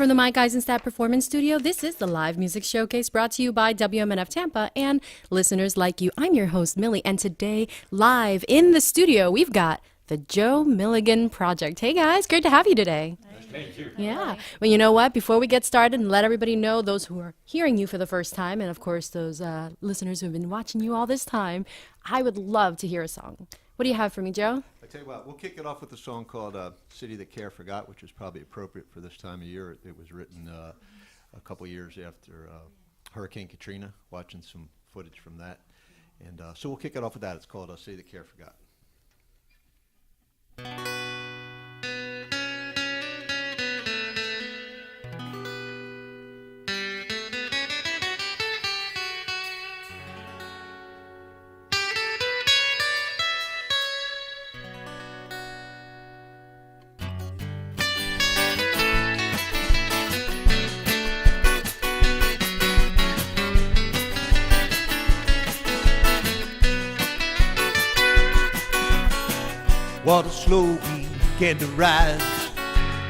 from the Mike Eisenstadt Performance Studio, this is the live music showcase brought to you by WMNF Tampa and listeners like you. I'm your host, Millie, and today, live in the studio, we've got the Joe Milligan Project. Hey guys, great to have you today. Thank you. Yeah. Well, you know what? Before we get started and let everybody know, those who are hearing you for the first time, and of course those listeners who have been watching you all this time, I would love to hear a song. What do you have for me, Joe? I tell you what, we'll kick it off with a song called City That Care Forgot, which is probably appropriate for this time of year. It was written a couple years after Hurricane Katrina, watching some footage from that. And so we'll kick it off with that. It's called City That Care Forgot. Water slowly began to rise.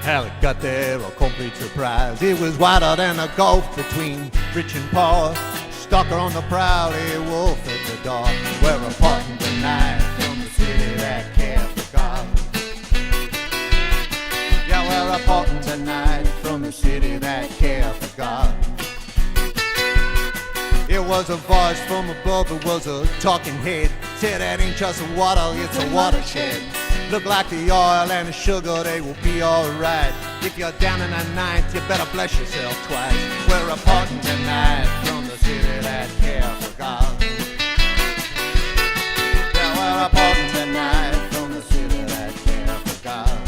How it got there, a complete surprise. It was wider than a gulf between rich and poor. Stalker on the prowl, a wolf at the door. We're parting tonight from the city that care for God. Yeah, we're parting tonight from the city that care for God. It was a voice from above, it was a talking head. Said that ain't just a water, it's a watershed. Look like the oil and the sugar, they will be alright. If you're down in the ninth, you better bless yourself twice. We're parting tonight from the city that care for God. Yeah, we're parting tonight from the city that care for God.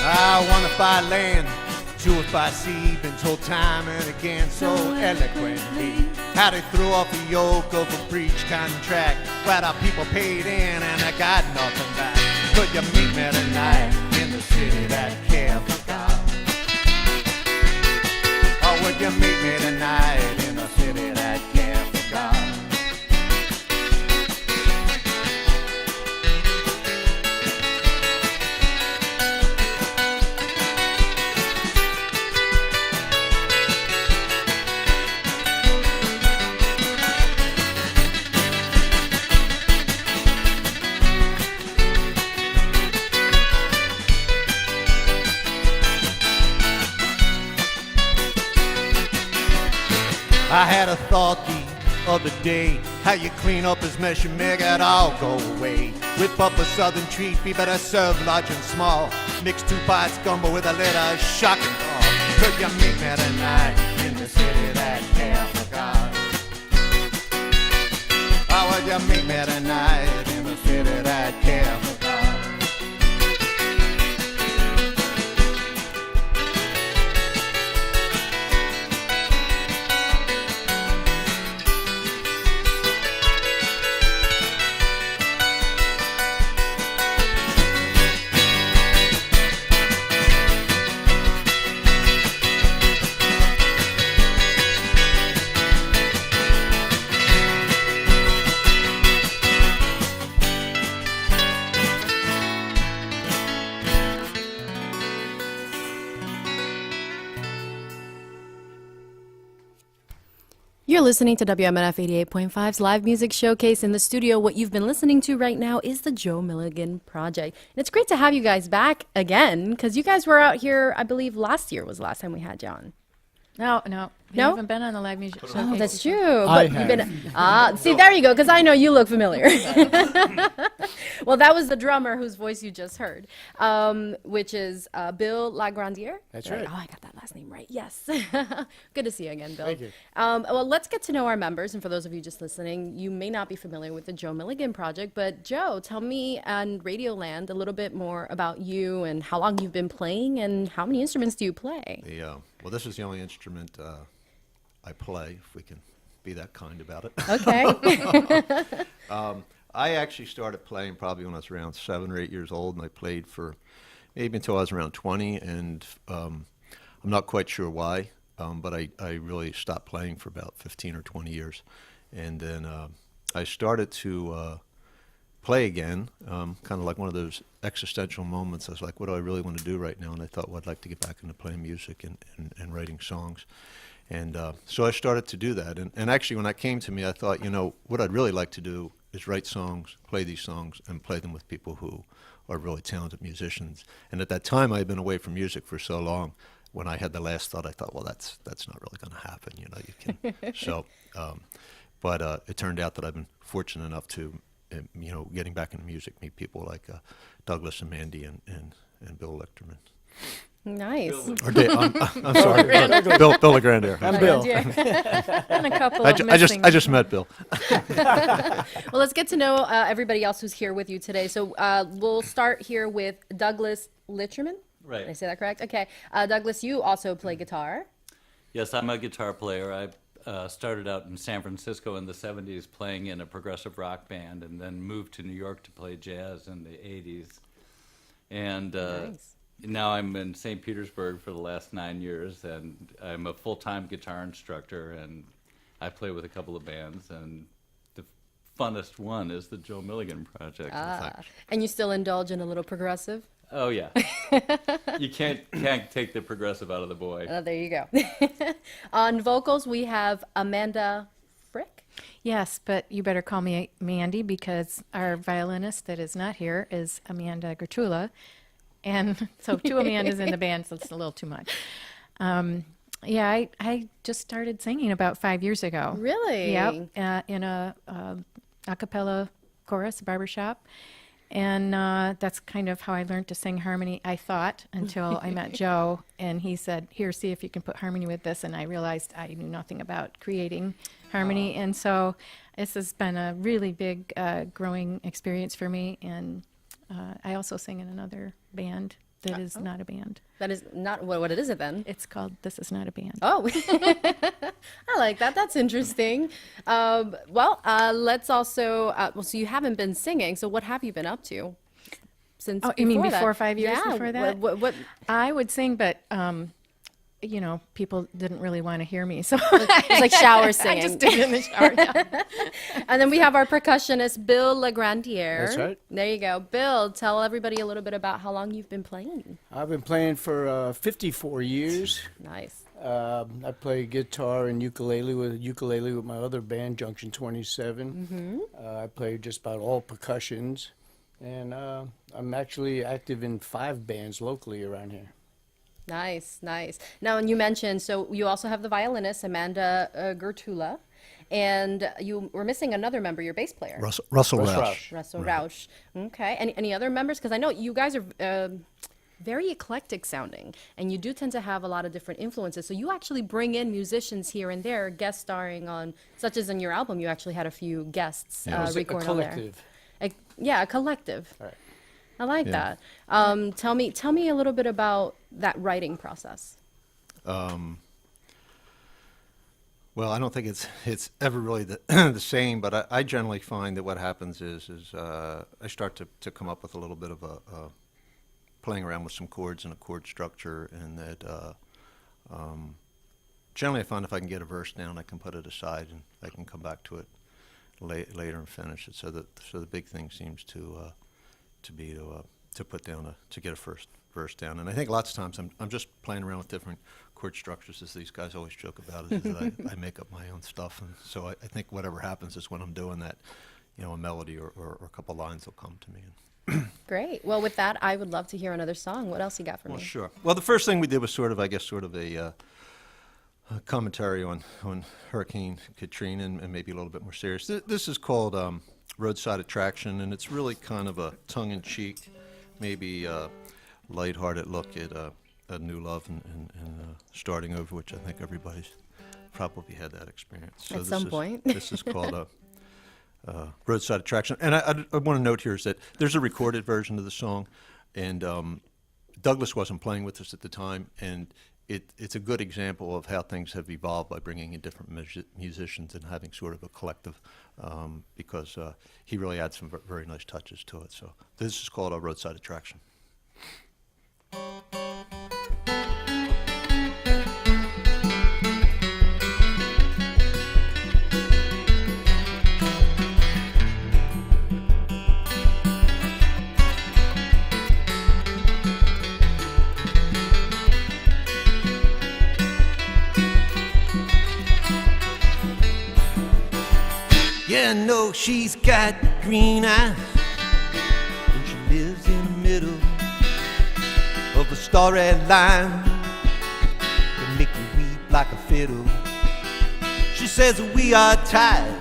I wanna buy land, do it by sea, been told time and again so eloquently how they threw off the yoke of a breach contract where the people paid in and I got nothing back. Could you meet me tonight in the city that care for God? Or would you meet me tonight in the city that care for God? I had a thought the other day, how you clean up his mess, you make it all go away. Whip up a southern treat, be better served large and small. Mix 2 parts gumbo with a little shock and awe. Could you meet me tonight in the city that care for God? Or would you meet me tonight in the city that care for God? You're listening to WMNF 88.5's live music showcase in the studio. What you've been listening to right now is the Joe Milligan Project. And it's great to have you guys back again, because you guys were out here, I believe last year was the last time we had you on. No? We haven't been on the live music showcase. Oh, that's true. I But have. you've been, see, there you go, because I know you look familiar. Well, that was the drummer whose voice you just heard, which is Bill Lagrandier. That's right. Oh, I got that last name right. Yes. Good to see you again, Bill. Thank you. Well, let's get to know our members. And for those of you just listening, you may not be familiar with the Joe Milligan Project, but Joe, tell me and Radioland a little bit more about you and how long you've been playing and how many instruments do you play? Well, this is the only instrument I play, if we can be that kind about it. Okay. I actually started playing probably when I was around 7 or 8 years old, and I played for maybe until I was around 20, and I'm not quite sure why, but I really stopped playing for about 15 or 20 years. And then I started to play again, kind of like one of those existential moments. I was like, what do I really want to do right now? And I thought, well, I'd like to get back into playing music and writing songs. And so I started to do that. And actually, when that came to me, I thought, what I'd really like to do is write songs, play these songs, and play them with people who are really talented musicians. And at that time, I had been away from music for so long. When I had the last thought, I thought, well, that's not really going to happen. You can. So, but it turned out that I've been fortunate enough to, getting back into music, meet people like Douglas and Mandy and Bill Lichterman. Nice. Or Dave, I'm sorry, Bill LeGrandier. I'm Bill. And a couple I of missing. just met Bill. Well, let's get to know everybody else who's here with you today. So we'll start here with Douglas Lichterman. Right. Did I say that correct? Okay. Douglas, you also play guitar. Yes, I'm a guitar player. I started out in San Francisco in the 70s playing in a progressive rock band, and then moved to New York to play jazz in the 80s. And Nice. now I'm in St. Petersburg for the last 9 years, and I'm a full-time guitar instructor, and I play with a couple of bands, and the funnest one is the Joe Milligan project. And you still indulge in a little progressive? Oh, yeah. You can't take the progressive out of the boy. There you go. On vocals, we have Amanda Frick. Yes, but you better call me Mandy because our violinist that is not here is Amanda Gertula. And so 2 Amandas in the band, so it's a little too much. Yeah, I just started singing about 5 years ago. Really? Yep, in a cappella chorus, barbershop. And that's kind of how I learned to sing harmony, I thought, until I met Joe. And he said, here, see if you can put harmony with this. And I realized I knew nothing about creating harmony. And so this has been a really big growing experience for me. And I also sing in another band that is not a band. That is not, what is it then? It's called This Is Not a Band. Oh, I like that. That's interesting. Let's also, so you haven't been singing. So what have you been up to since Oh, you mean that? before 5 years Yeah, before that? What I would sing, but people didn't really want to hear me. So it's like shower singing. I just did it in the shower. Yeah. And then we have our percussionist, Bill LeGrandier. That's right. There you go. Bill, tell everybody a little bit about how long you've been playing. I've been playing for 54 years. Nice. I play guitar and ukulele with my other band, Junction 27. I play just about all percussions, and I'm actually active in 5 bands locally around here. Nice, nice. Now, and you mentioned, so you also have the violinist, Amanda Gertula, and you were missing another member, your bass player. Russell Russ Roush. Russell Roush. Okay. Any other members? Because I know you guys are very eclectic sounding, and you do tend to have a lot of different influences. So you actually bring in musicians here and there, guest starring on, such as in your album, you actually had a few guests recording on there. collective. Yeah, a collective. Right. I like Yeah. that. Tell me a little bit about that writing process. Well, I don't think it's ever really the same, but I generally find that what happens is I start to come up with a little bit of a playing around with some chords and a chord structure, and that generally I find if I can get a verse down, I can put it aside and I can come back to it later and finish it. So the big thing seems to be to put down to get a first verse down. And I think lots of times I'm just playing around with different chord structures, as these guys always joke about, is that I make up my own stuff. And so I think whatever happens is when I'm doing that, a melody or a couple lines will come to me. Great. Well, with that, I would love to hear another song. What else you got for Well, me? sure. Well, the first thing we did was sort of a commentary on Hurricane Katrina and maybe a little bit more serious. This is called Roadside Attraction, and it's really kind of a tongue-in-cheek, maybe lighthearted look at a new love and starting over, which I think everybody's probably had that experience. So At some point. This is called Roadside Attraction. And I want to note here is that there's a recorded version of the song, and Douglas wasn't playing with us at the time, and it's a good example of how things have evolved by bringing in different musicians and having sort of a collective, because he really adds some very nice touches to it. So this is called a Roadside Attraction. Yeah, no, she's got green eyes, and she lives in the middle of a starry line that make you weep like a fiddle. She says we are tied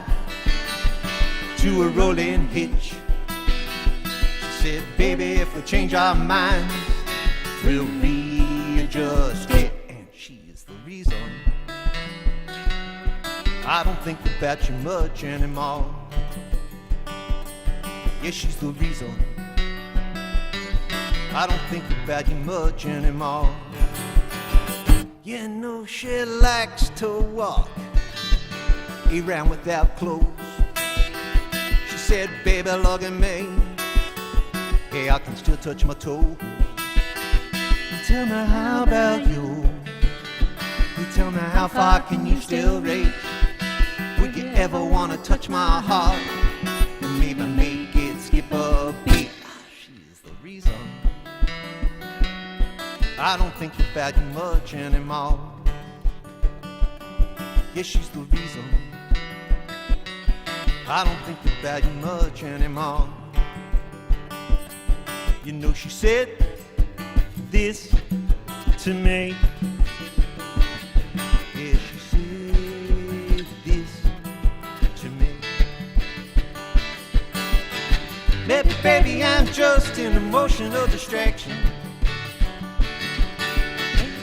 to a rolling hitch. She said, baby, if we change our minds, we'll readjust it. And she is the reason I don't think about you much anymore. Yeah, she's the reason I don't think about you much anymore. Yeah, no, she likes to walk around without clothes. She said, baby, look at me. Hey, I can still touch my toe. Tell me, how about you? You tell me, how far can you still reach? Would you ever want to touch my heart and maybe make it skip a beat? She's the reason I don't think about you much anymore. Yeah, she's the reason I don't think about you much anymore. You know, she said this to me. Yeah, she said this to me. Maybe, baby, I'm just an emotional distraction.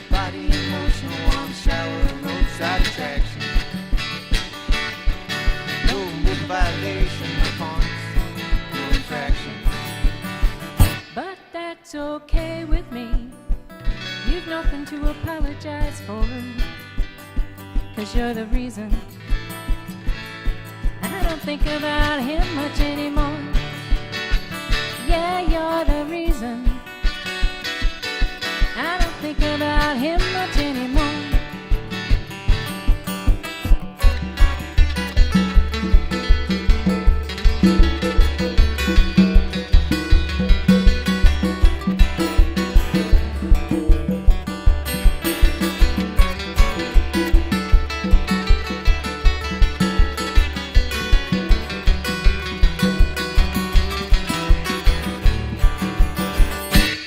Body emotional, warm shower, roadside attraction. No mood violation, no points, no infraction. But that's okay with me. You've nothing to apologize for, 'cause you're the reason I don't think about him much anymore. Yeah, you're the reason I don't think about him much anymore.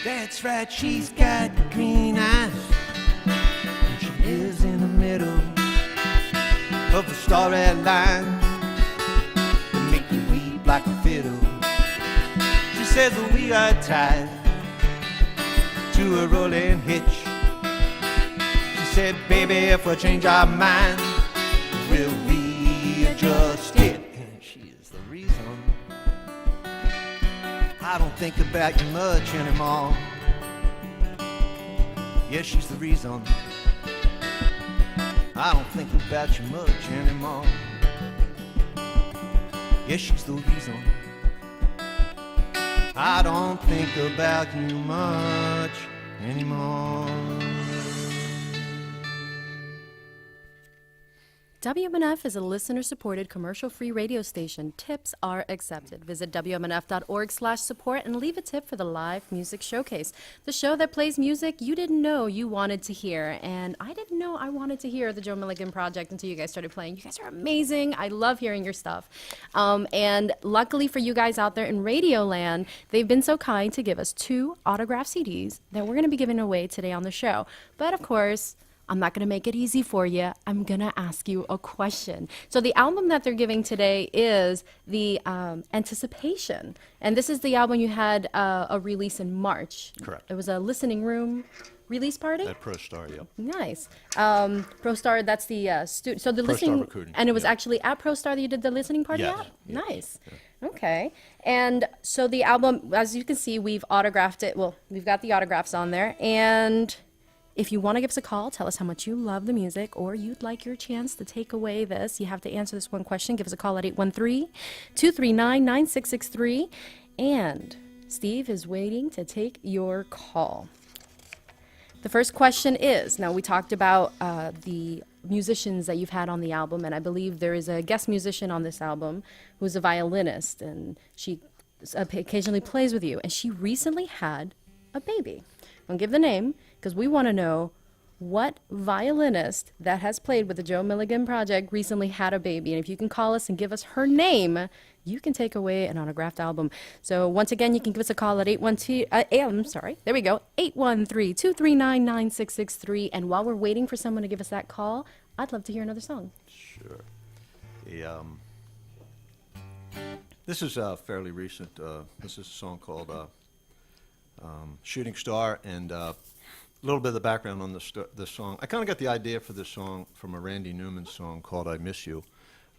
That's right, she's got green eyes, and she lives in the middle of the starry line that make you weep like a fiddle. She says that we are tied to a rolling hitch. She said, baby, if we change our mind, we'll readjust it. And she is the reason I don't think about you much anymore. Yeah, she's the reason I don't think about you much anymore. Yeah, she's the reason I don't think about you much anymore. WMNF is a listener-supported commercial-free radio station. Tips are accepted. Visit WMNF.org/support and leave a tip for the live music showcase, the show that plays music you didn't know you wanted to hear. And I didn't know I wanted to hear the Joe Milligan Project until you guys started playing. You guys are amazing. I love hearing your stuff. And luckily for you guys out there in Radio Land, they've been so kind to give us 2 autographed CDs that we're going to be giving away today on the show. But of course, I'm not going to make it easy for you. I'm going to ask you a question. So the album that they're giving today is the Anticipation. And this is the album you had a release in March. Correct. It was a listening room release party? At Pro Star, yep. Nice. Pro Star, that's the so the Pro Star listening, Recruiting, and it was yeah. actually at Pro Star that you did the listening party Yes, at? yes, Nice. yeah. Okay. And so the album, as you can see, we've autographed it. Well, we've got the autographs on there. And if you want to give us a call, tell us how much you love the music or you'd like your chance to take away this. You have to answer this one question. Give us a call at 813-239-9663. And Steve is waiting to take your call. The first question is, now we talked about the musicians that you've had on the album, and I believe there is a guest musician on this album who's a violinist, and she occasionally plays with you, and she recently had a baby. I'll give the name, because we want to know what violinist that has played with the Joe Milligan Project recently had a baby. And if you can call us and give us her name, you can take away an autographed album. So once again, you can give us a call at 813-239-9663. And while we're waiting for someone to give us that call, I'd love to hear another song. Sure. This is fairly recent. This is a song called Shooting Star, and a little bit of the background on the song. I kind of got the idea for this song from a Randy Newman song called I Miss You.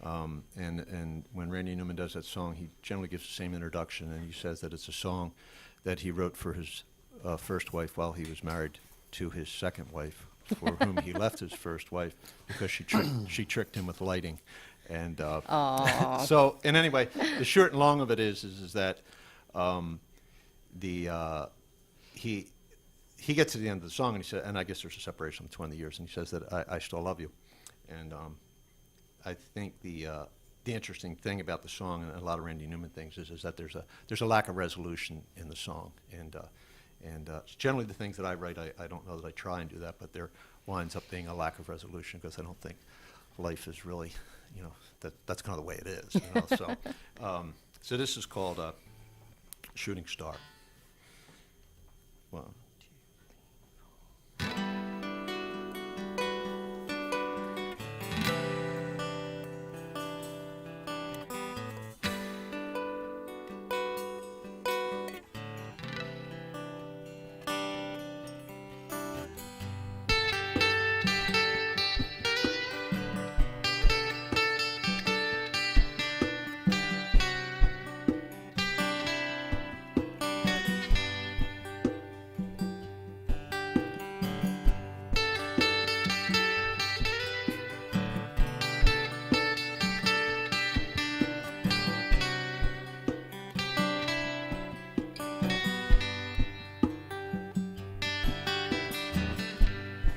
And when Randy Newman does that song, he generally gives the same introduction, and he says that it's a song that he wrote for his first wife while he was married to his second wife, for whom he left his first wife because she tricked him with lighting. And so, and anyway, the short and long of it is that he gets to the end of the song, and he said, and I guess there's a separation of 20 years, and he says that I still love you. And I think the interesting thing about the song, and a lot of Randy Newman things, is that there's a lack of resolution in the song, and generally the things that I write, I don't know that I try and do that, but there winds up being a lack of resolution because I don't think life is really, that's kind of the way it is. So this is called Shooting Star. One, two, three, four.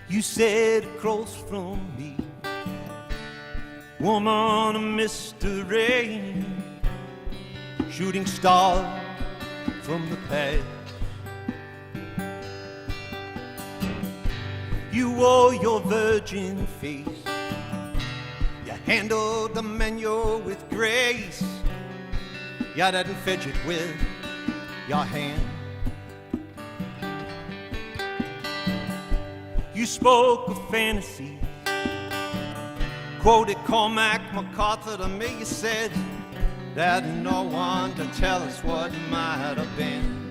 You said across from me, woman of mystery, shooting star from the past. You wore your virgin face, you handled the menu with grace, you didn't fidget with your hand. You spoke of fantasy, quoted Cormac MacArthur to me. You said that no one to tell us what might have been.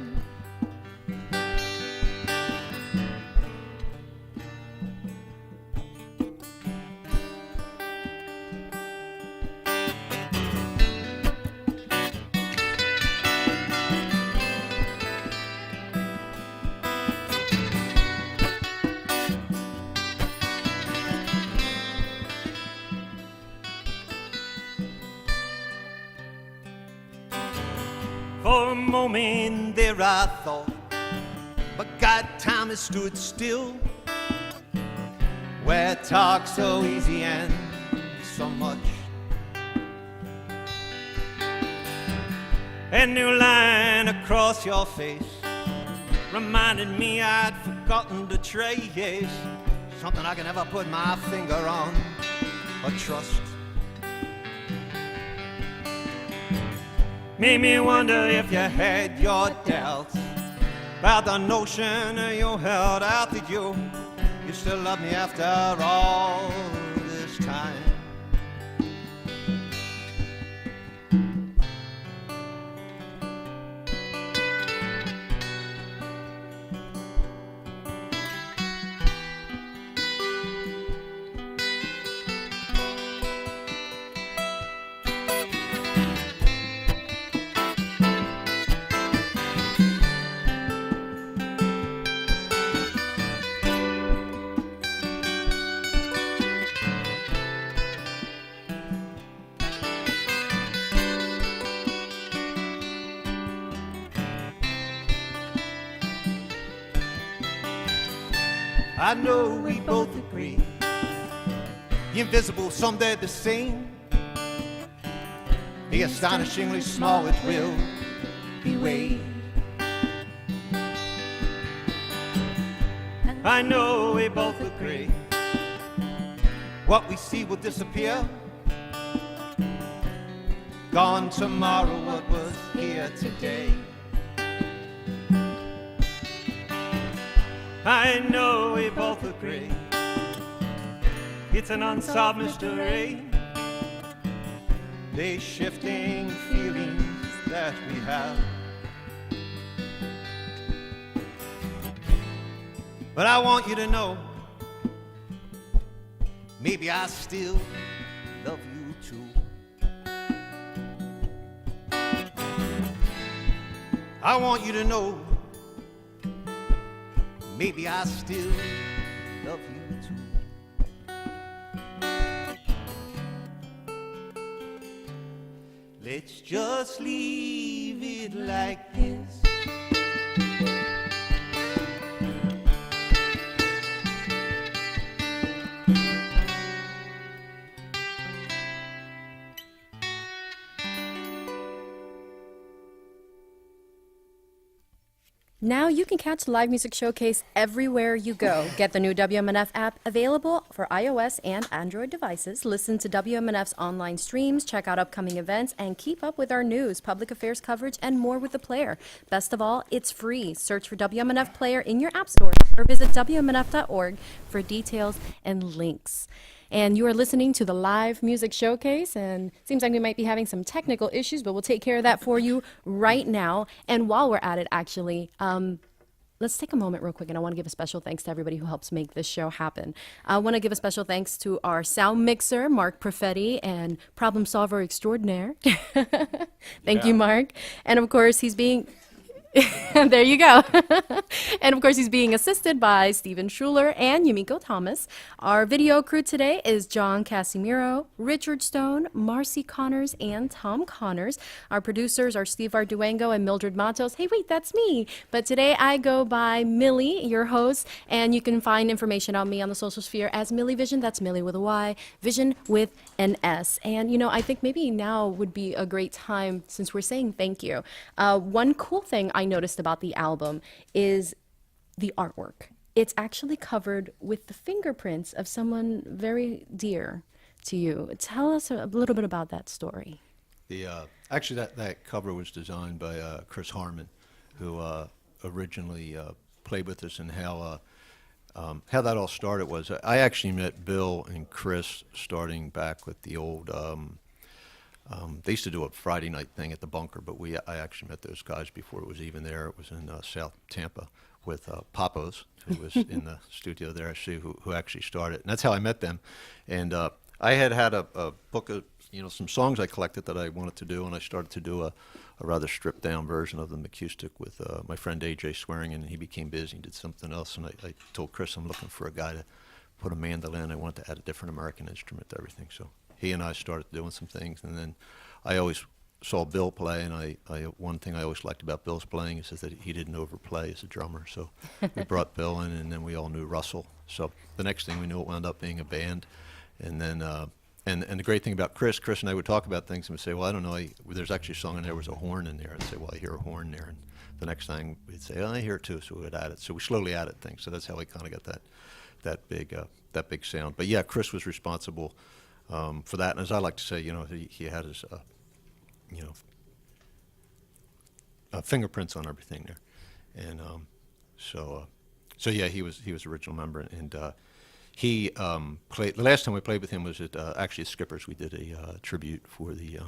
For a moment there I thought, but God, time has stood still, where talk so easy and so much. A new line across your face reminded me I'd forgotten to trace something I can never put my finger on or trust. Made me wonder if you had your doubts about the notion you held out. Did you still love me after all this time? I know we both agree. The invisible, someday the same. The astonishingly small, it will be weighed. I know we both agree. What we see will disappear. Gone tomorrow, what was here today. I know we both agree. It's an unsolved mystery. The shifting feelings that we have. But I want you to know, maybe I still love you too. I want you to know, maybe I still love you too. Let's just leave it like this. Now you can catch the Live Music Showcase everywhere you go. Get the new WMNF app available for iOS and Android devices. Listen to WMNF's online streams, check out upcoming events, and keep up with our news, public affairs coverage, and more with the player. Best of all, it's free. Search for WMNF Player in your app store or visit WMNF.org for details and links. And you are listening to the Live Music Showcase, and it seems like we might be having some technical issues, but we'll take care of that for you right now. And while we're at it, actually, let's take a moment real quick, and I want to give a special thanks to everybody who helps make this show happen. I want to give a special thanks to our sound mixer, Mark Perfetti, and problem solver extraordinaire. Thank you, Mark. And of course, he's being... There you go. And of course, he's being assisted by Stephen Schuler and Yumiko Thomas. Our video crew today is John Casimiro, Richard Stone, Marcy Connors, and Tom Connors. Our producers are Steve Arduengo and Mildred Matos. Hey, wait, that's me. But today I go by Millie, your host, and you can find information on me on the social sphere as Millie Vision. That's Millie with a Y, Vision with an S. And, you know, I think maybe now would be a great time, since we're saying thank you. One cool thing I noticed about the album is the artwork. It's actually covered with the fingerprints of someone very dear to you. Tell us a little bit about that story. Actually, that cover was designed by Chris Harmon, who originally played with us, and how that all started was I actually met Bill and Chris starting back with the old. They used to do a Friday night thing at the Bunker, but I actually met those guys before it was even there. It was in South Tampa with Papos, who was in the studio there, actually, who actually started. And that's how I met them. And I had a book of some songs I collected that I wanted to do, and I started to do a rather stripped down version of them acoustic with my friend AJ Swearingen, and he became busy and did something else. And I told Chris I'm looking for a guy to put a mandolin. I wanted to add a different American instrument to everything. So he and I started doing some things, and then I always saw Bill play, and one thing I always liked about Bill's playing is that he didn't overplay as a drummer. So we brought Bill in, and then we all knew Russell. So the next thing we knew, it wound up being a band. And then and the great thing about Chris and I would talk about things and we'd say, well, I don't know, there's actually a song in there, was a horn in there. I'd say, well, I hear a horn there. And the next thing we'd say, oh, I hear it too. So we would add it. So we slowly added things. So that's how we kind of got that big sound. But yeah, Chris was responsible for that. And as I like to say, he had his fingerprints on everything there. And so yeah, he was the original member. And he played. The last time we played with him was at actually at Skipper's. We did a tribute for the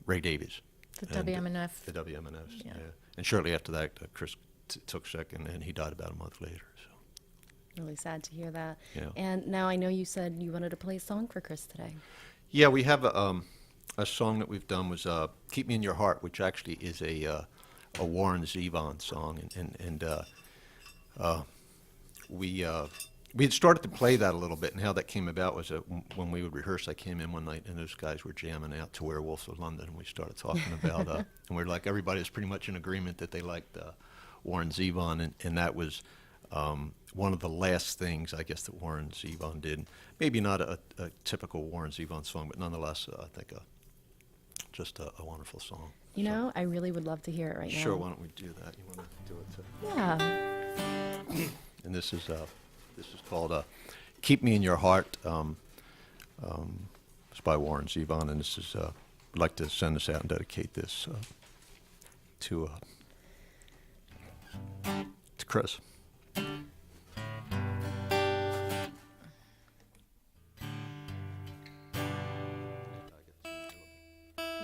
Ray Davies. The WMNF. The WMNF. Yeah. And shortly after that, Chris took sick, and he died about a month later. So. Really sad to hear that. Yeah. And now I know you said you wanted to play a song for Chris today. Yeah, we have a song that we've done was "Keep Me in Your Heart," which actually is a Warren Zevon song, and we had started to play that a little bit, and how that came about was when we would rehearse, I came in one night and those guys were jamming out to Werewolves of London, and we started talking about, and we're like, everybody was pretty much in agreement that they liked Warren Zevon, and that was one of the last things, I guess, that Warren Zevon did. Maybe not a typical Warren Zevon song, but nonetheless, I think just a wonderful song. You know, I really would love to hear it right now. Sure, why don't we do that? You want to do it too? Yeah. And this is called "Keep Me in Your Heart." It's by Warren Zevon, and this is I'd like to send this out and dedicate this to Chris. You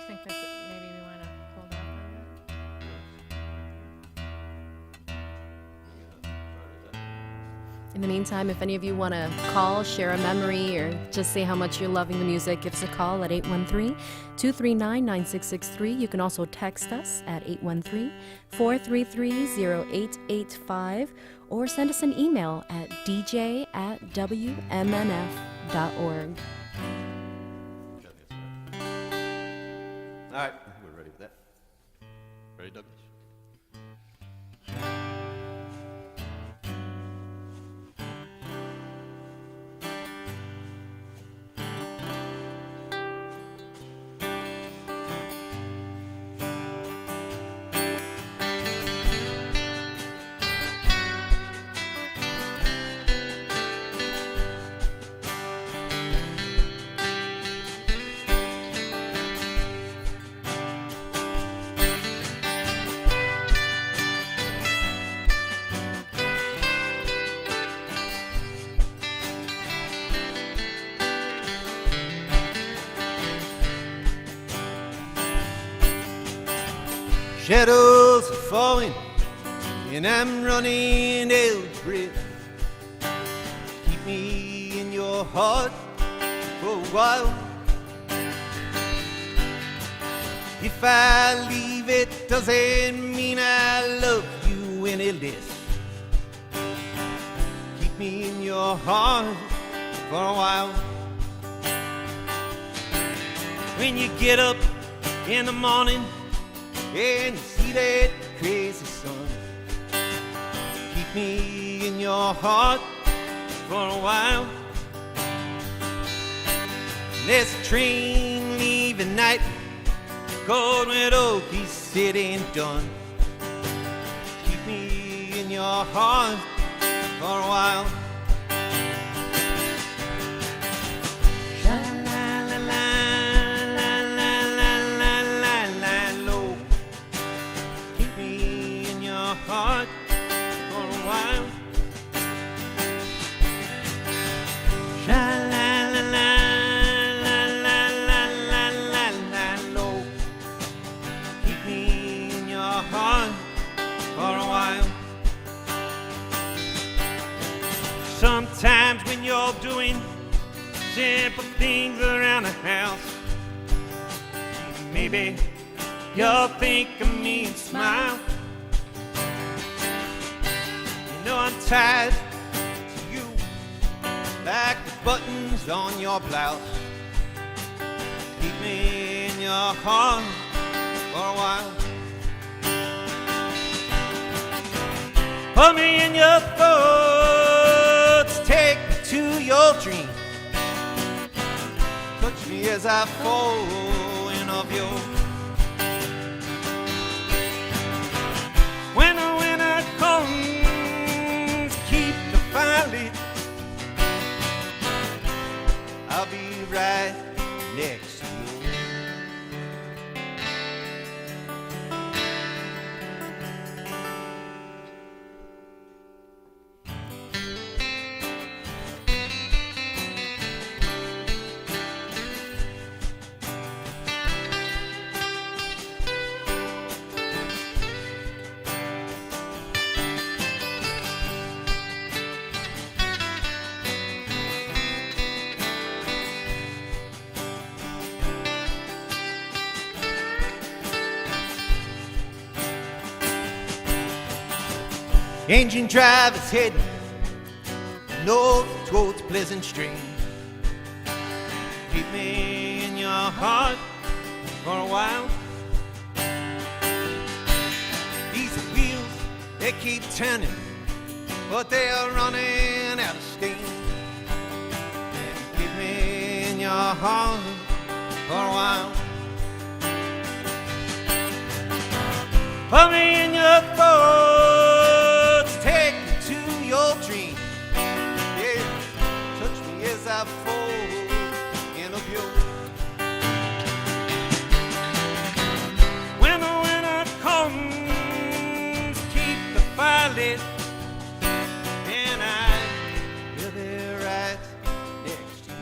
think that maybe we want to hold off on that? In the meantime, if any of you want to call, share a memory, or just say how much you're loving the music, give us a call at 813-239-9663. You can also text us at 813-433-0885, or send us an email at dj@wmnf.org. All right, we're ready with that. Ready, Douglas? Shadows are falling, and I'm running out of breath. Keep me in your heart for a while. If I leave, it doesn't mean I love you any less. Keep me in your heart for a while. When you get up in the morning and you see that crazy sun, keep me in your heart for a while. There's a train leaving night, cold when Oakie's sitting done. Keep me in your heart for a while. Heart for a while. Sha-la-la-la-la-la-la-la-la-la-lo. Keep me in your heart for a while. Sometimes when you're doing simple things around the house, maybe you'll think of me and smile. No, I'm tied to you like the buttons on your blouse. Keep me in your heart for a while. Put me in your thoughts, take me to your dream. Touch me as I fall in of you. When the winter comes, I'll be right next to you. Engine driver's heading north towards Pleasant Stream. Keep me in your heart for a while. These wheels, they keep turning but they are running out of steam. Keep me in your heart for a while. Put me in your thoughts, take me to your dreams. Yeah, touch me as I fall in a view. When the winter comes, keep the fire lit, and I will be right next to you.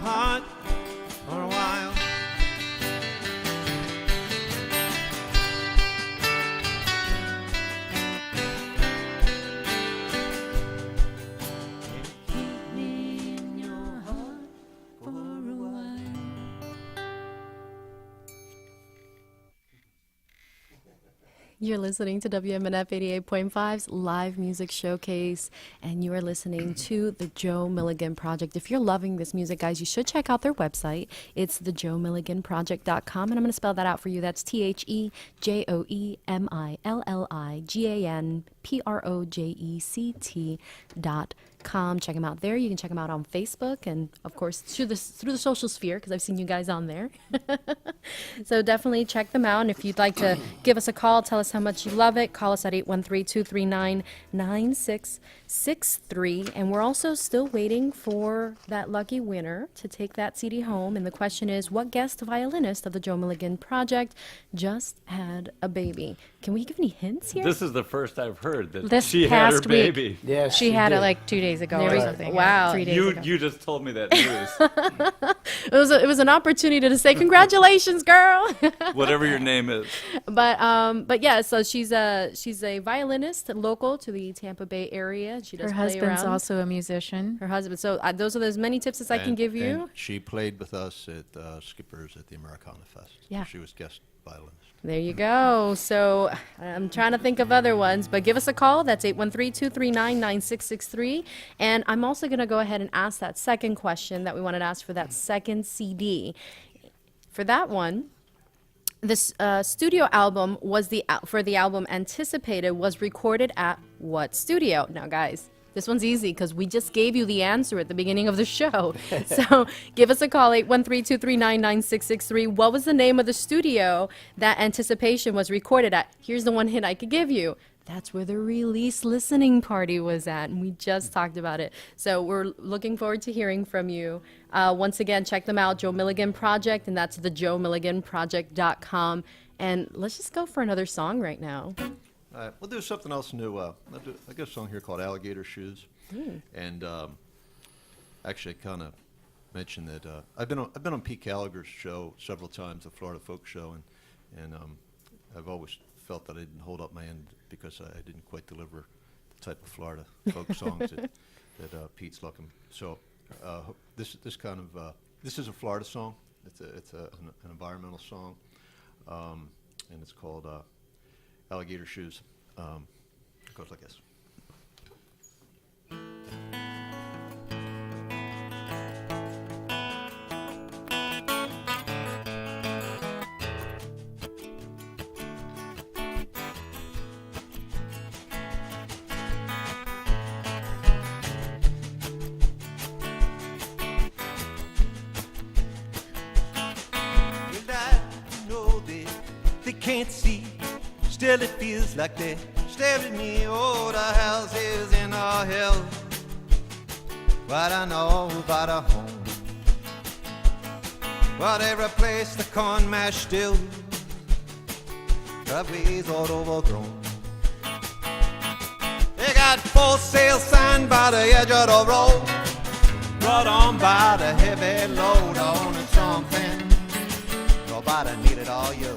Heart for a while. Keep me in your heart for a while. You're listening to WMNF 88.5's Live Music Showcase, and you are listening to the Joe Milligan Project. If you're loving this music, guys, you should check out their website. It's thejoemilliganproject.com, and I'm going to spell that out for you. That's TheJoemilliganproject.com. Check them out there. You can check them out on Facebook, and of course through the social sphere, because I've seen you guys on there. So definitely check them out. And if you'd like to give us a call, tell us how much you love it, call us at 813-239-9663. And we're also still waiting for that lucky winner to take that CD home. And the question is, what guest violinist of the Joe Milligan Project just had a baby? Can we give any hints here? This is the first I've heard that This she had her past week. baby. Yes, She had it like 2 days ago or something. Wow. 3 days You ago. you just told me that news. It was an opportunity to say congratulations, girl. Whatever your name is. But yeah, so she's a violinist local to the Tampa Bay area. She does Her play husband's around. also a musician. Her husband. So those are as many tips as I can give you. And she played with us at Skippers at the Americana Fest. Yeah. She was guest violinist. There you go. So I'm trying to think of other ones, but give us a call. That's 813-239-9663. And I'm also going to go ahead and ask that second question that we wanted to ask for that second CD. For that one, this studio album was for the album Anticipated was recorded at what studio? Now, guys, this one's easy because we just gave you the answer at the beginning of the show. So give us a call, 813-239-9663. What was the name of the studio that Anticipation was recorded at? Here's the one hint I could give you. That's where the release listening party was at, and we just talked about it. So we're looking forward to hearing from you. Once again, check them out, Joe Milligan Project, and that's thejoemilliganproject.com. And let's just go for another song right now. We'll do something else new. I got a song here called Alligator Shoes. And actually kind of mention that I've been on Pete Gallagher's show several times, the Florida Folk Show, and I've always felt that I didn't hold up my end because I didn't quite deliver the type of Florida folk songs that Pete's looking. So this is a Florida song. It's an environmental song, and it's called Alligator Shoes. It goes like this. Can't see, still it feels like they stare at me. Oh, the houses in our hill. What I know about a home, well, they replace the corn mash still. Driveways all overgrown. They got for sale sign by the edge of the road, brought on by the heavy load on something nobody needed all you.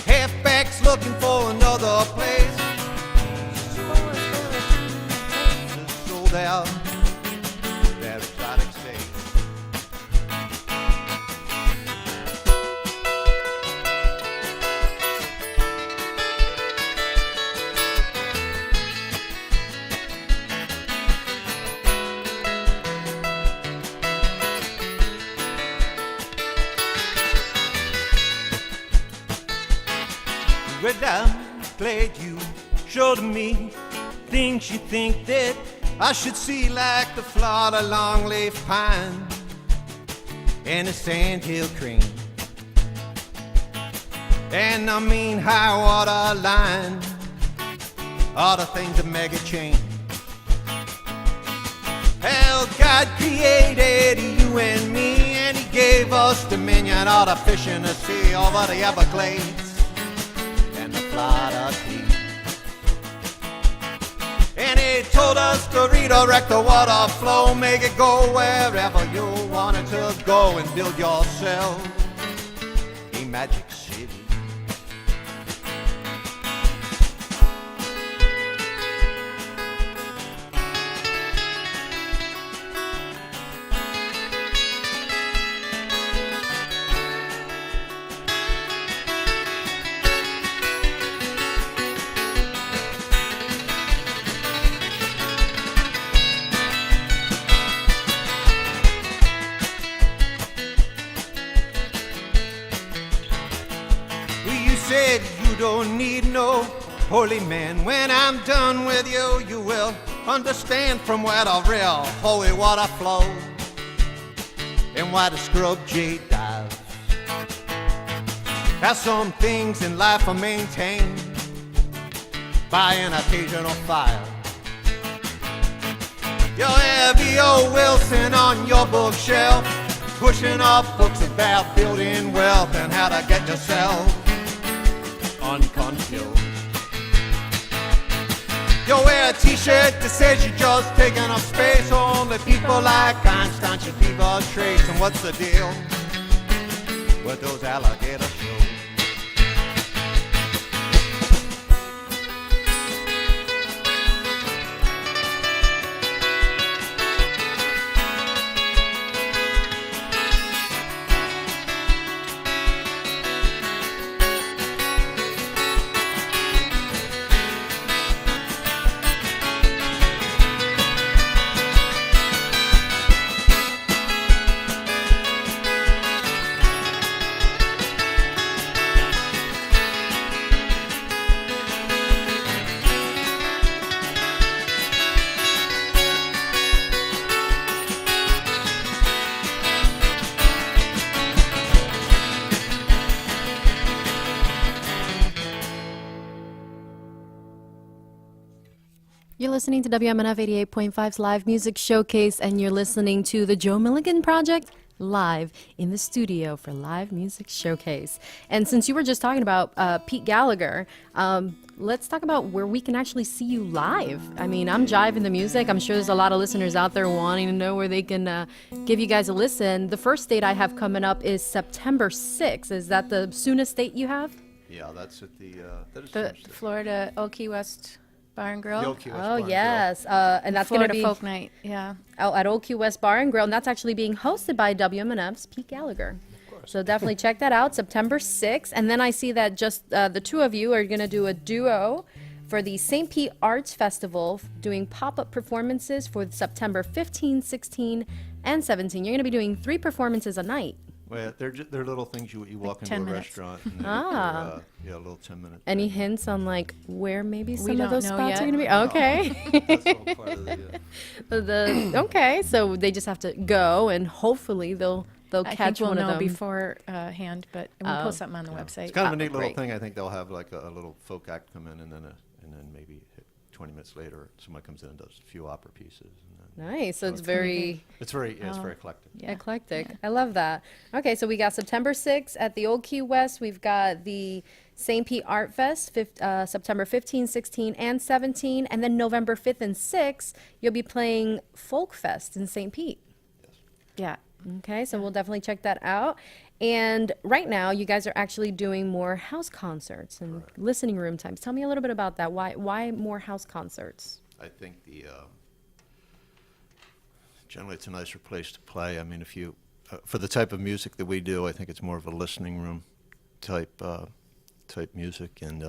Halfbacks looking for another place. But I'm glad you showed me things you think that I should see, like the Florida longleaf pine and the sandhill crane and the mean high water line, all the things that make a change. Hell, God created you and me, and He gave us dominion, all the fish in the sea, over the Everglades and the Florida Keys. And He told us to redirect the water flow, make it go wherever you want it to go, and build yourself a magic city. Said you don't need no holy man. When I'm done with you, you will understand from where the real holy water flows and why the scrub jay dives. How some things in life are maintained by an occasional fire. You'll have E.O. Wilson on your bookshelf, pushing up books about building wealth and how to get yourself unconfused. You'll wear a t-shirt that says you're just taking up space. Only people like Einstein should leave a trace. And what's the deal with those alligator shoes? You're listening to WMNF 88.5's Live Music Showcase, and you're listening to the Joe Milligan Project live in the studio for Live Music Showcase. And since you were just talking about Pete Gallagher, let's talk about where we can actually see you live. I mean, I'm jiving the music. I'm sure there's a lot of listeners out there wanting to know where they can give you guys a listen. The first date I have coming up is September 6th. Is that the soonest date you have? Yeah, that's at the The Florida Old Key West Bar and Grill. Oh, yes. And that's going to Florida be Folk Night, yeah. at Old Key West Bar and Grill, and that's actually being hosted by WMNF's Pete Gallagher. So definitely check that out, September 6th. And then I see that just the two of you are going to do a duo for the St. Pete Arts Festival, doing pop-up performances for September 15, 16, and 17. You're going to be doing 3 performances a night. Well, they're little things you walk into 10 a minutes. restaurant and yeah, a little 10-minute. Any hints on like where maybe some of don't those know spots yet. are going to be? Okay. That's all part of the Okay, so they just have to go, and hopefully they'll I catch think we'll one of know them. beforehand, but we'll Oh. post something on the website. It's kind of a neat little great. thing. I think they'll have like a little folk act come in, and then maybe 20 minutes later, somebody comes in and does a few opera pieces. And then Nice. So it's very it's very eclectic. Yeah. eclectic. I love that. Okay, so we got September 6th at the Old Key West. We've got the St. Pete Art Fest, September 15, 16, and 17. And then November 5th and 6th, you'll be playing Folk Fest in St. Pete. Yeah. Okay, so we'll definitely check that out. And right now, you guys are actually doing more house concerts and listening room times. Tell me a little bit about that. Why more house concerts? I think generally it's a nicer place to play. I mean, if you for the type of music that we do, I think it's more of a listening room type music, and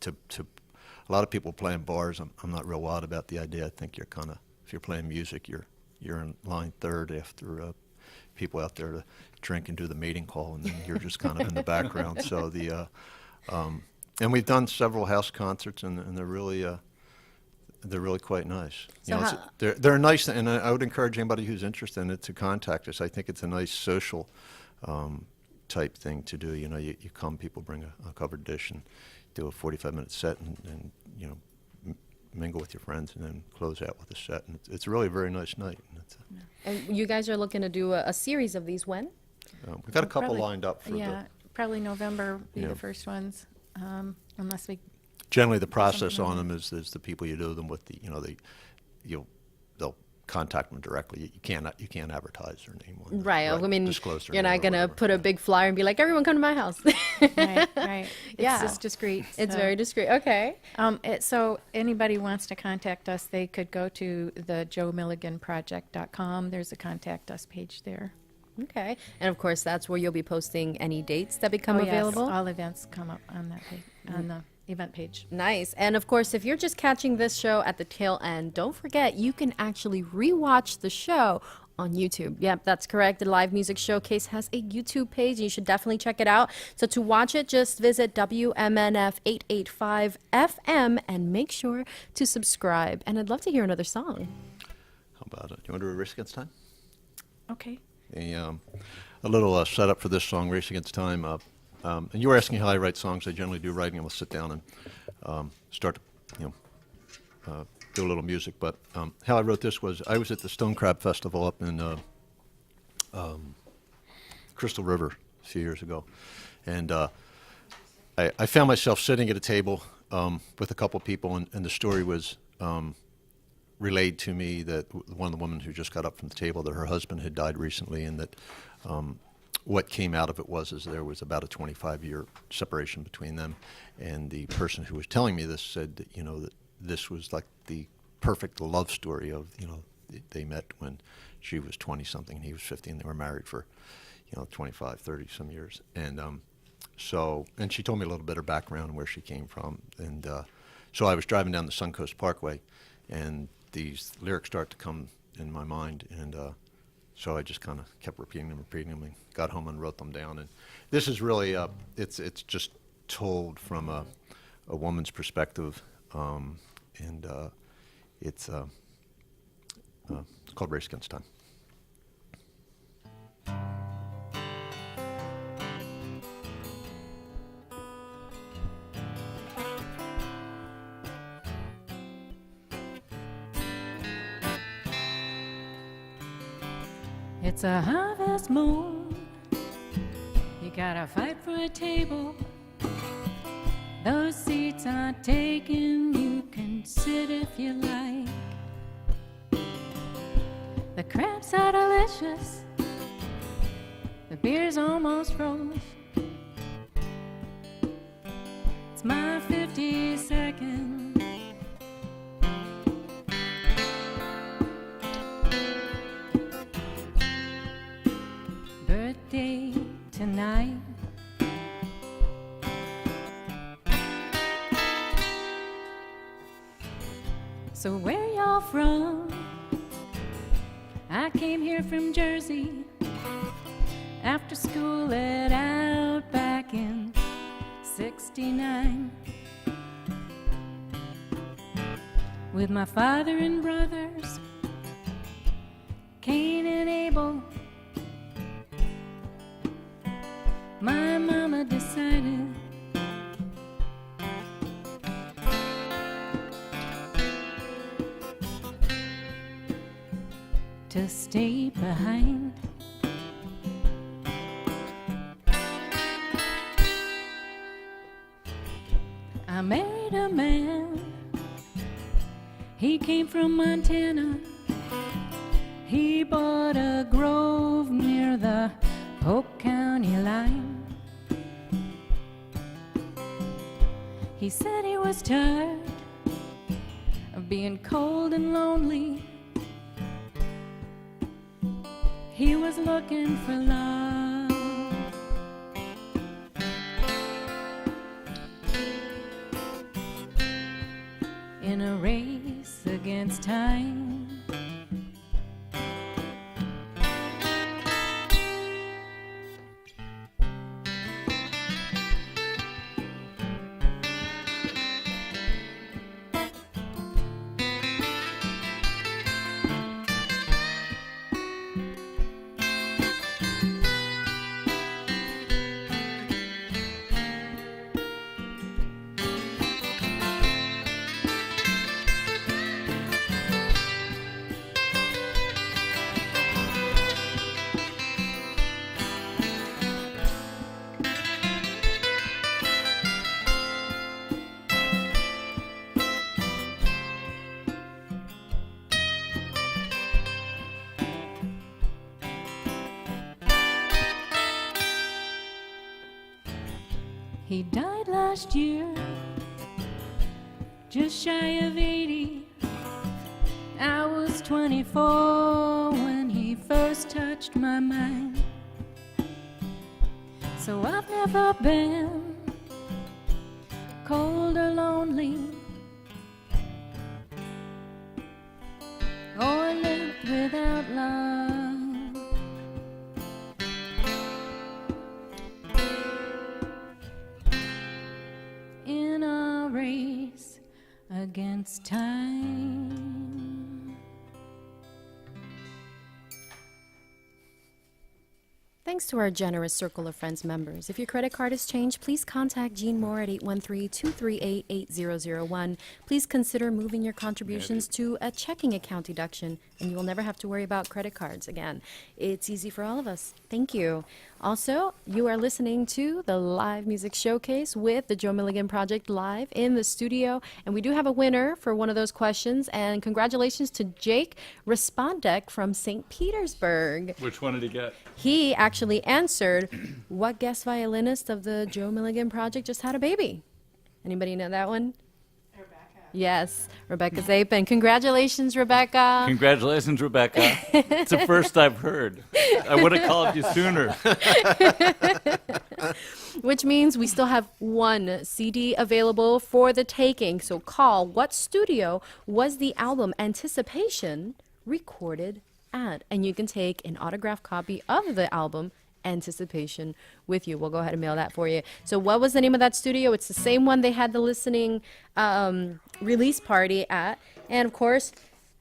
to a lot of people play in bars. I'm not real wild about the idea. I think you're kind of, if you're playing music, you're in line third after people out there to drink and do the mating call, and then you're just kind of in the background. So And we've done several house concerts, and they're really quite nice. So They're nice, and I would encourage anybody who's interested in it to contact us. I think it's a nice social type thing to do. You know, you come, people bring a covered dish and do a 45-minute set, and you know, mingle with your friends, and then close out with a set. And it's really a very nice night. And And you guys are looking to do a series of these when? we've got a couple Probably- lined up for Yeah, probably November will be Yeah. the first ones, unless we, generally the process Something on them is the people you do them with, they'll contact them directly. You can't advertise their name on Right. I mean, disclose their you're name not or going to whatever. put a big flyer and be like, everyone come to my house. right. Yeah. It's just discreet. It's so. very discreet. Okay. So anybody wants to contact us, they could go to the joemilliganproject.com. There's a contact us page there. Okay. And of course, that's where you'll be posting any dates that become Oh, yes, available. all events come up on that page, on the event page. Nice. And of course, if you're just catching this show at the tail end, don't forget you can actually rewatch the show on YouTube. Yep, that's correct. The Live Music Showcase has a YouTube page. You should definitely check it out. So to watch it, just visit WMNF 885 FM and make sure to subscribe. And I'd love to hear another song. How about it? You want to do a Race Against Time? Okay. A little setup for this song, Race Against Time. And you were asking how I write songs. I generally do writing, and we'll sit down and start to, do a little music. But how I wrote this was I was at the Stone Crab Festival up in Crystal River a few years ago, and I found myself sitting at a table with a couple people, and the story was relayed to me that one of the women who just got up from the table, that her husband had died recently, and that what came out of it was there was about a 25-year separation between them. And the person who was telling me this said that, that this was like the perfect love story of, they met when she was 20-something and he was 50, and they were married for, 25, 30 some years. And and she told me a little bit of her background and where she came from. And so I was driving down the Suncoast Parkway, and these lyrics start to come in my mind, and so I just kind of kept repeating them, and got home and wrote them down. And this is really, it's just told from a woman's perspective, and it's called Race Against Time. It's a harvest moon. You gotta fight for a table. Those seats aren't taken. You can sit if you like. The crabs are delicious. The beer's almost froze. It's my 52nd. Birthday tonight. So where y'all from? I came here from Jersey. After school let out back in '69 with my father and brothers, Cain and Abel. My mama decided to stay behind. I married a man. He came from Montana. He bought a grove near the Polk County line. He said he was tired of being cold and lonely. He was looking for love. In a race against time. He died last year, just shy of 80. I was 24 when he first touched my mind. So I've never been cold or lonely, or lived without love. In a race against time. Thanks to our generous Circle of Friends members. If your credit card is changed, please contact Jean Moore at 813-238-8001. Please consider moving your contributions to a checking account deduction, and you will never have to worry about credit cards again. It's easy for all of us. Thank you. Also, you are listening to the Live Music Showcase with the Joe Milligan Project live in the studio, and we do have a winner for one of those questions, and congratulations to Jake Respondek from St. Petersburg. Which one did he get? He actually answered, what guest violinist of the Joe Milligan Project just had a baby? Anybody know that one? Rebecca. Yes, Rebecca Zapin. Congratulations, Rebecca. Congratulations, Rebecca. It's the first I've heard. I would have called you sooner. Which means we still have one CD available for the taking. So call. What studio was the album Anticipation recorded at? And you can take an autographed copy of the album Anticipation with you. We'll go ahead and mail that for you. So what was the name of that studio? It's the same one they had the listening release party at. And of course,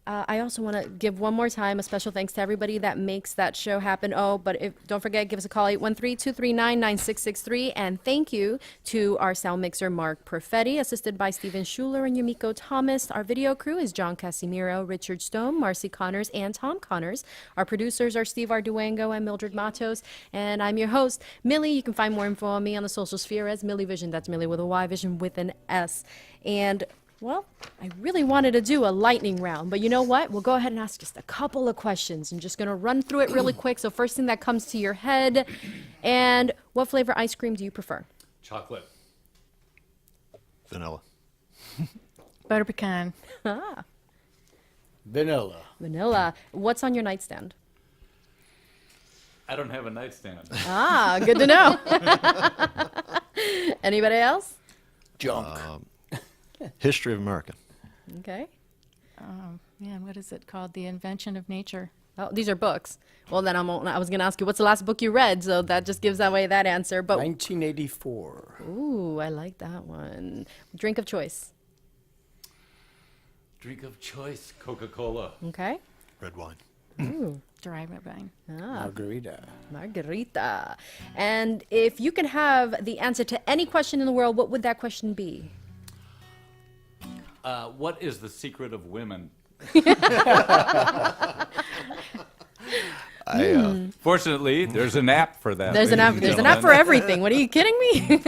I also want to give one more time a special thanks to everybody that makes that show happen. Oh, but don't forget, give us a call, 813-239-9663. And thank you to our sound mixer, Mark Perfetti, assisted by Stephen Schuler and Yumiko Thomas. Our video crew is John Casimiro, Richard Stone, Marcy Connors, and Tom Connors. Our producers are Steve Arduengo and Mildred Matos. And I'm your host, Millie. You can find more info on me on the social sphere as Millie Vision. That's Millie with a Y, Vision with an S. And well, I really wanted to do a lightning round, but you know what? We'll go ahead and ask just a couple of questions. I'm just going to run through it really quick. So first thing that comes to your head, and what flavor ice cream do you prefer? Chocolate. Vanilla. Butter pecan. Ah, Vanilla. vanilla. What's on your nightstand? I don't have a nightstand. Ah, good to know. Anybody else? Junk. History of America. Okay. Man, what is it called? The Invention of Nature. Oh, these are books. Well, then I was going to ask you, what's the last book you read? So that just gives away that answer. But 1984. ooh, I like that one. Drink of choice. Drink of choice, Coca-Cola. Okay. Red wine. Ooh, Dry red wine. Margarita. margarita. And if you could have the answer to any question in the world, what would that question be? What is the secret of women? Fortunately, there's an app for that. There's an app. There's an app for everything. What, are you kidding me?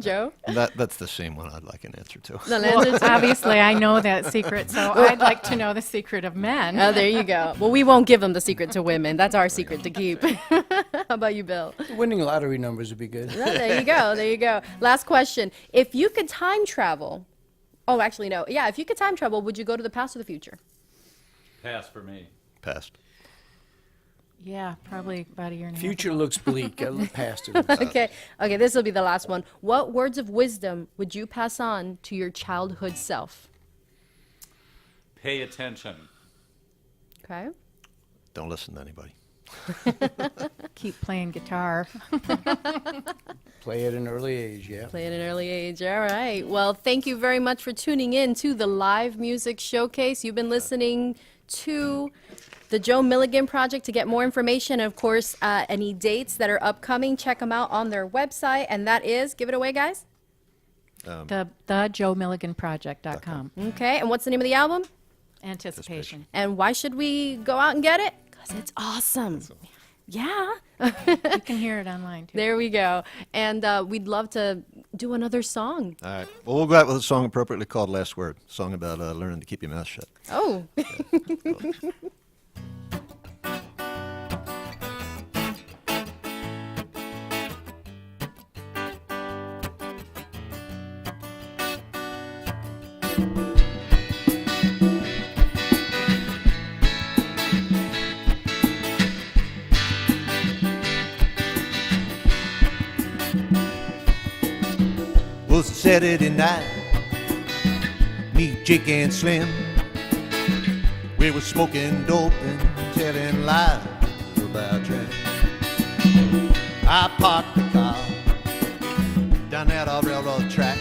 Joe? That's the same one I'd like an answer to. The answer's Obviously, I know that secret, so I'd like to know the secret of men. oh, there you go. Well, we won't give them the secret to women. That's our secret to keep. How about you, Bill? Winning lottery numbers would be good. Well, there you go. There you go. Last question. If you could time travel, oh, actually, no. Yeah, if you could time travel, would you go to the past or the future? Pass for me. Past. Yeah, probably about a year and a half. Future looks bleak. I look past it. Okay, this will be the last one. What words of wisdom would you pass on to your childhood self? Pay attention. Okay. Don't listen to anybody. Keep playing guitar. Play at an early age, yeah. Play at an early age. All right. Well, thank you very much for tuning in to the Live Music Showcase. You've been listening to the Joe Milligan Project. To get more information, of course, any dates that are upcoming, check them out on their website. And that is, give it away, guys. The JoeMilliganProject.com. Okay. And what's the name of the album? Anticipation. And why should we go out and get it? Because it's awesome. Yeah. You can hear it online, too. There we go. And we'd love to do another song. All right. Well, we'll go out with a song appropriately called Last Word. A song about learning to keep your mouth shut. Oh. Was Saturday night, me, Jake, and Slim. We were smoking dope and telling lies about trash. I parked the car down at a railroad track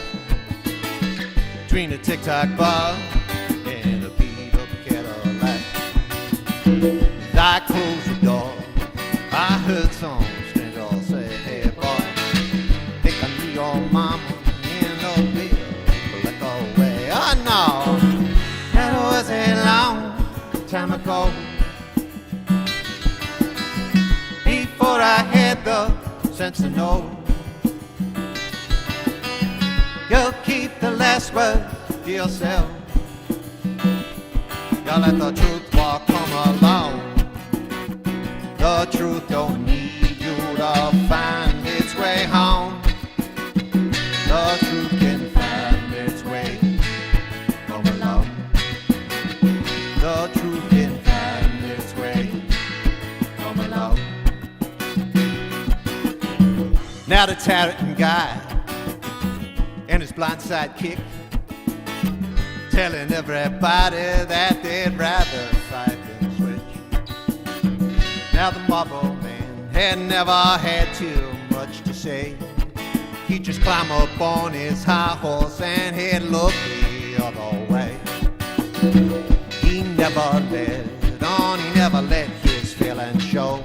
between a tic-tac bar and a beat-up Cadillac. As I closed the door, I heard some stranger say, "Hey boy, think I knew your mama in the bill, but let go away." Oh no, that was a long time ago, before I had the sense to know. You'll keep the last word to yourself. You'll let the truth walk come along. The truth don't need you to find its way home. The truth can find its way come along. The truth can find its way come along. Now the Tarleton guy and his blind sidekick telling everybody that they'd rather fight than switch. Now the Marlboro man had never had too much to say. He'd just climb up on his high horse and he'd look the other way. He never let on, he never let his feelings show.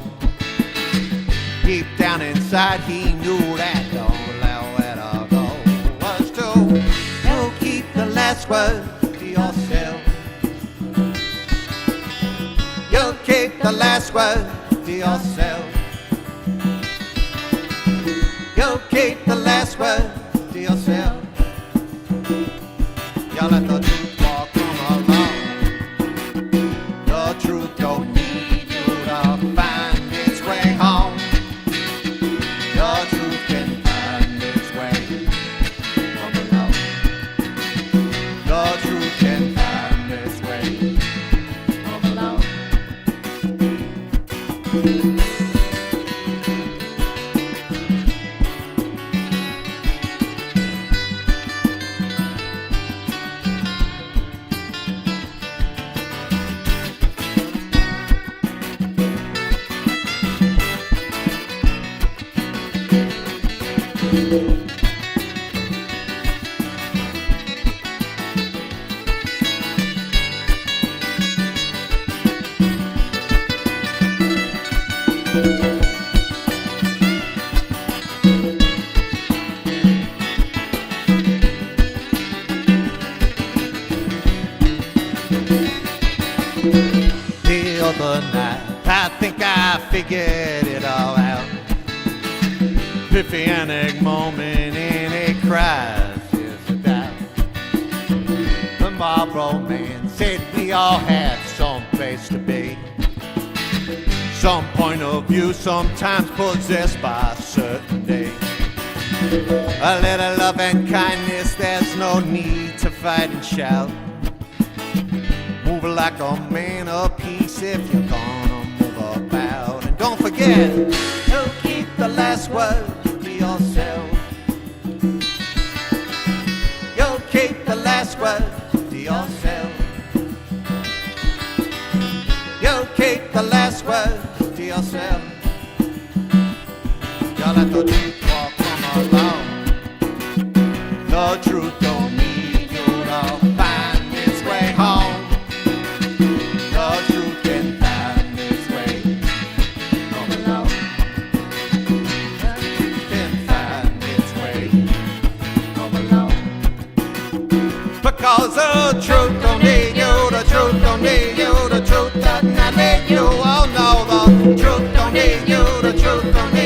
Deep down inside he knew that the only way to go was to keep the last word to yourself. You'll keep the last word to yourself. You'll keep the last word to yourself. Y'all let the truth walk come along. The truth don't need you to find its way home. The truth can find its way come along. The truth can find its way come along. The other night, I think I figured it all out. Epiphanic moment in a crisis of doubt. The Marlboro man said we all have some place to be, some point of view, sometimes possessed by a certain day. A little love and kindness, there's no need to fight and shout. Move like a man of peace if you're gonna move about. And don't forget to keep the last word to yourself. You'll keep the last word to yourself. You'll keep the last word to yourself. Y'all let the truth walk come along. The truth don't need you to find its way home. The truth can find its way come along. The truth can find its way come along. Because the truth don't need you, the truth don't need you, the truth does not need you. Oh no, the truth don't need you, the truth don't need you.